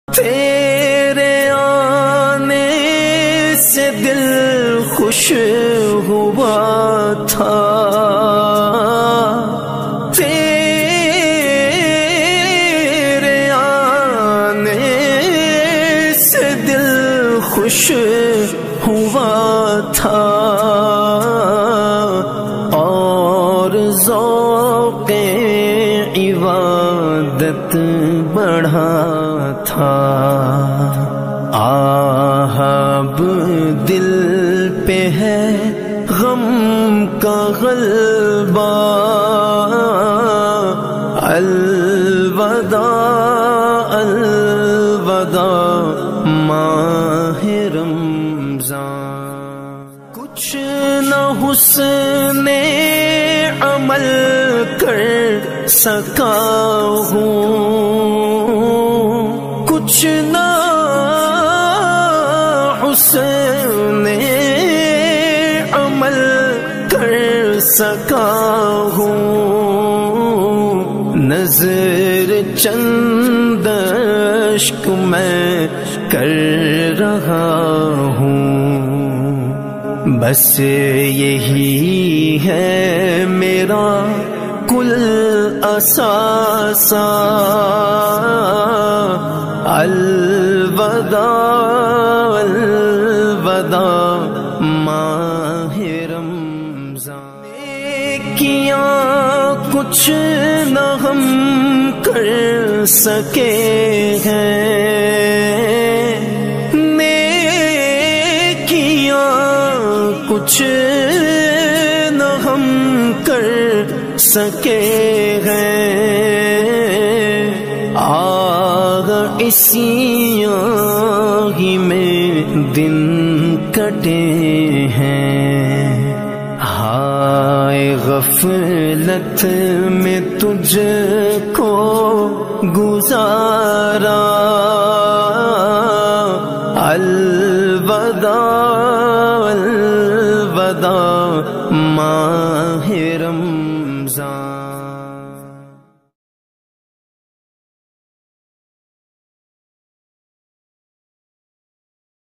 تیرے آنے سے دل خوش ہوا تھا، تیرے آنے سے دل خوش ہوا تھا، اور ذوق عبادت بڑھا تھا۔ اب دل پہ ہے غم کا غلبہ، الوداع الوداع ماہ رمضان۔ کچھ نہ حسن عمل کر سکا ہوں، کچھ نہ حسن عمل کر سکا ہوں، نظر چند اشک میں کر رہا ہوں، بس یہی ہے میرا کل اثاثہ، الوداع الوداع ماہ رمضان۔ نیکیاں کچھ نہ ہم کر سکے ہیں، نیکیاں کچھ نہ ہم کر سکے ہیں، آگ اسی آگی میں دن کٹے ہیں، ہائے غفلت میں تجھ کو گزارا، الوداع الوداع ماہ رمضان۔